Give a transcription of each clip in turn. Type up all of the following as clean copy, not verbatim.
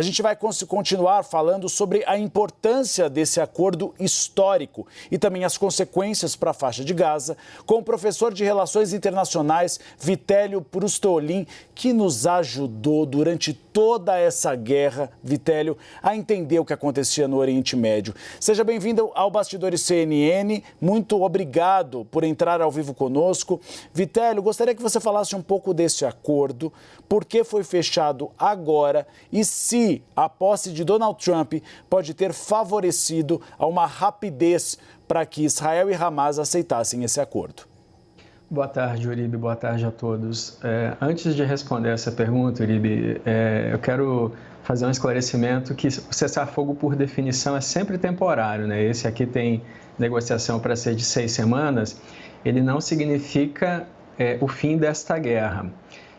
A gente vai continuar falando sobre a importância desse acordo histórico e também as consequências para a faixa de Gaza com o professor de Relações Internacionais Vitélio Prustolin, que nos ajudou durante toda essa guerra, Vitélio, a entender o que acontecia no Oriente Médio. Seja bem-vindo ao Bastidores CNN, muito obrigado por entrar ao vivo conosco. Vitélio, gostaria que você falasse um pouco desse acordo, por que foi fechado agora e se a posse de Donald Trump pode ter favorecido a uma rapidez para que Israel e Hamas aceitassem esse acordo. Boa tarde, Uribe. Boa tarde a todos. Antes de responder essa pergunta, Uribe, eu quero fazer um esclarecimento que o cessar-fogo, por definição, é sempre temporário, né? Esse aqui tem negociação para ser de 6 semanas. Ele não significa o fim desta guerra.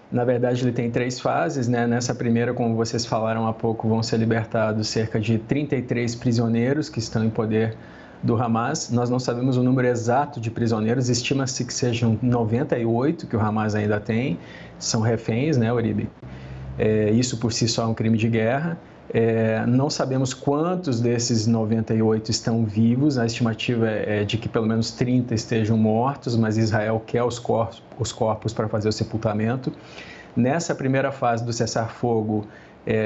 Na verdade, ele tem 3 fases, né? Nessa primeira, como vocês falaram há pouco, vão ser libertados cerca de 33 prisioneiros que estão em poder do Hamas. Nós não sabemos o número exato de prisioneiros, estima-se que sejam 98 que o Hamas ainda tem, são reféns, né, Uribe? Isso por si só é um crime de guerra. Não sabemos quantos desses 98 estão vivos, a estimativa é de que pelo menos 30 estejam mortos, mas Israel quer os corpos para fazer o sepultamento. Nessa primeira fase do cessar-fogo,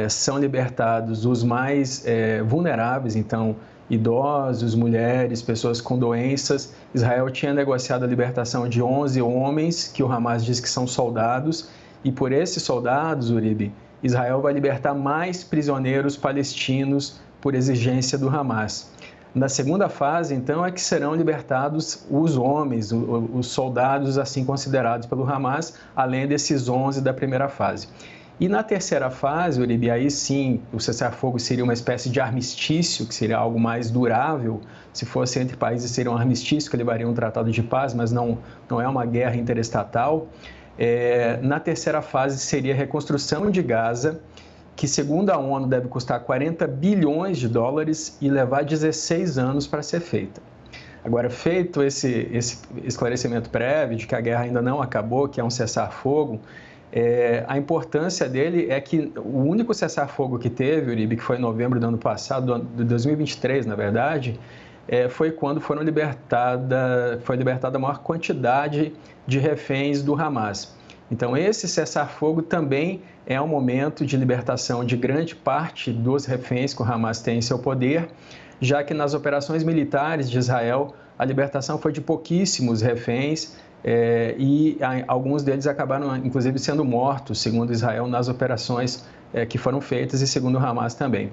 são libertados os mais vulneráveis, então idosos, mulheres, pessoas com doenças. Israel tinha negociado a libertação de 11 homens, que o Hamas diz que são soldados, e por esses soldados, Uribe, Israel vai libertar mais prisioneiros palestinos por exigência do Hamas. Na segunda fase, então, é que serão libertados os homens, os soldados assim considerados pelo Hamas, além desses 11 da primeira fase. E na terceira fase, Uribe, aí sim, o cessar-fogo seria uma espécie de armistício, que seria algo mais durável. Se fosse entre países, seria um armistício que levaria um tratado de paz, mas não é uma guerra interestatal. Na terceira fase seria a reconstrução de Gaza, que segundo a ONU deve custar 40 bilhões de dólares e levar 16 anos para ser feita. Agora, feito esse esclarecimento prévio de que a guerra ainda não acabou, que é um cessar-fogo, a importância dele é que o único cessar-fogo que teve, Uribe, que foi em novembro do ano passado, de 2023, na verdade, foi quando foi libertada a maior quantidade de reféns do Hamas. Então, esse cessar-fogo também é um momento de libertação de grande parte dos reféns que o Hamas tem em seu poder, já que nas operações militares de Israel, a libertação foi de pouquíssimos reféns e alguns deles acabaram, inclusive, sendo mortos, segundo Israel, nas operações que foram feitas e segundo o Hamas também.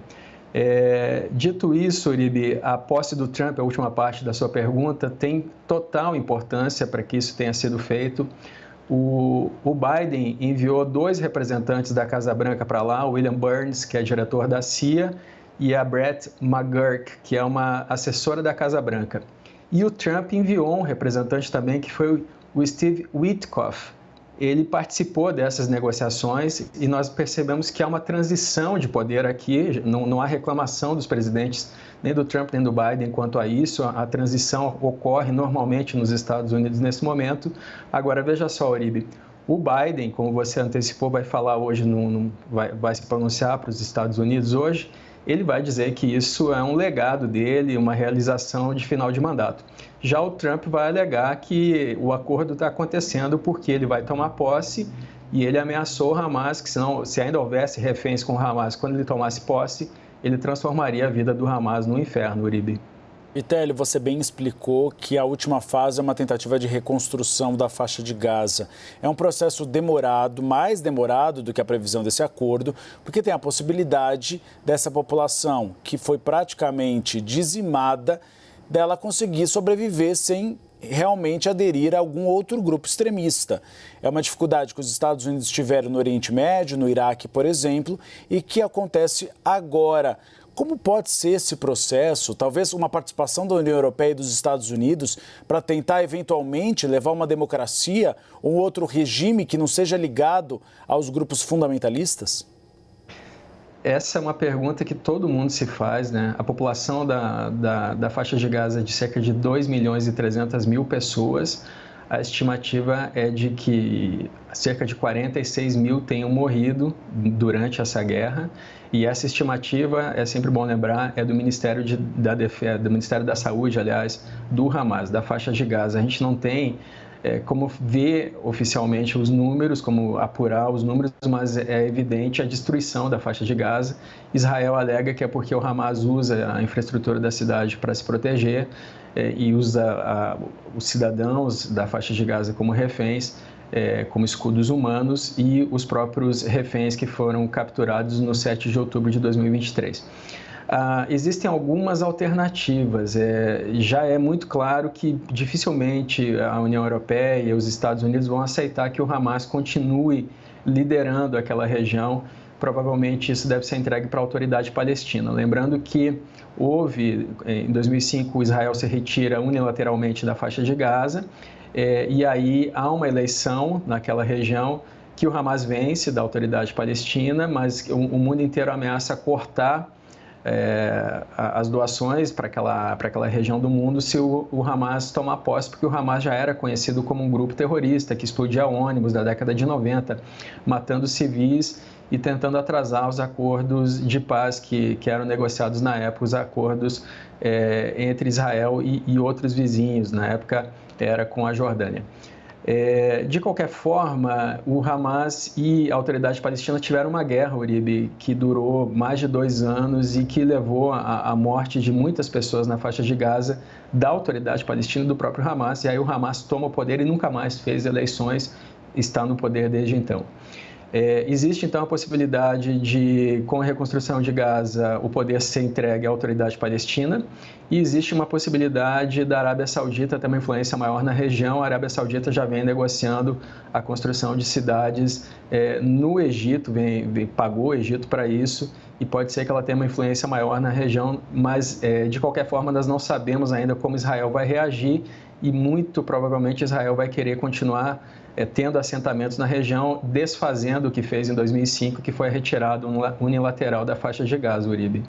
Dito isso, Uribe, a posse do Trump, a última parte da sua pergunta, tem total importância para que isso tenha sido feito. O Biden enviou 2 representantes da Casa Branca para lá, o William Burns, que é diretor da CIA, e a Brett McGurk, que é uma assessora da Casa Branca. E o Trump enviou um representante também, que foi o Steve Witkoff. Ele participou dessas negociações e nós percebemos que há uma transição de poder aqui, não há reclamação dos presidentes, nem do Trump nem do Biden quanto a isso, a transição ocorre normalmente nos Estados Unidos nesse momento. Agora, veja só, Uribe, o Biden, como você antecipou, vai falar hoje, vai se pronunciar para os Estados Unidos hoje, ele vai dizer que isso é um legado dele, uma realização de final de mandato. Já o Trump vai alegar que o acordo está acontecendo porque ele vai tomar posse e ele ameaçou o Hamas, que se ainda houvesse reféns com o Hamas, quando ele tomasse posse, ele transformaria a vida do Hamas no inferno, Uribe. Vitélio, você bem explicou que a última fase é uma tentativa de reconstrução da faixa de Gaza. É um processo demorado, mais demorado do que a previsão desse acordo, porque tem a possibilidade dessa população, que foi praticamente dizimada, dela conseguir sobreviver sem realmente aderir a algum outro grupo extremista. É uma dificuldade que os Estados Unidos tiveram no Oriente Médio, no Iraque, por exemplo, e que acontece agora. Como pode ser esse processo, talvez uma participação da União Europeia e dos Estados Unidos para tentar eventualmente levar uma democracia ou outro regime que não seja ligado aos grupos fundamentalistas? Essa é uma pergunta que todo mundo se faz, né? A população da faixa de Gaza é de cerca de 2.300.000 pessoas. a estimativa é de que cerca de 46 mil tenham morrido durante essa guerra, e essa estimativa, é sempre bom lembrar, é do Ministério do Ministério da Saúde, aliás, do Hamas, da faixa de Gaza. A gente não tem como ver oficialmente os números, como apurar os números, mas é evidente a destruição da faixa de Gaza. Israel alega que é porque o Hamas usa a infraestrutura da cidade para se proteger e usa os cidadãos da faixa de Gaza como reféns, como escudos humanos, e os próprios reféns que foram capturados no 7 de outubro de 2023. Existem algumas alternativas. Já é muito claro que dificilmente a União Europeia e os Estados Unidos vão aceitar que o Hamas continue liderando aquela região. Provavelmente isso deve ser entregue para a autoridade palestina. Lembrando que em 2005, Israel se retira unilateralmente da faixa de Gaza, e aí há uma eleição naquela região que o Hamas vence da autoridade palestina, mas o mundo inteiro ameaça cortar as doações para aquela região do mundo se o Hamas tomar posse, porque o Hamas já era conhecido como um grupo terrorista que explodia ônibus da década de 90, matando civis e tentando atrasar os acordos de paz que eram negociados na época, os acordos entre Israel e outros vizinhos, na época era com a Jordânia. De qualquer forma, o Hamas e a autoridade palestina tiveram uma guerra, Uribe, que durou mais de 2 anos e que levou à morte de muitas pessoas na faixa de Gaza, da autoridade palestina e do próprio Hamas. E aí o Hamas toma o poder e nunca mais fez eleições, está no poder desde então. Existe, então, a possibilidade de, com a reconstrução de Gaza, o poder ser entregue à autoridade palestina, e existe uma possibilidade da Arábia Saudita ter uma influência maior na região. A Arábia Saudita já vem negociando a construção de cidades no Egito, pagou o Egito para isso, e pode ser que ela tenha uma influência maior na região, mas, de qualquer forma, nós não sabemos ainda como Israel vai reagir, e muito provavelmente Israel vai querer continuar tendo assentamentos na região, desfazendo o que fez em 2005, que foi a retirada unilateral da faixa de Gaza, Uribe.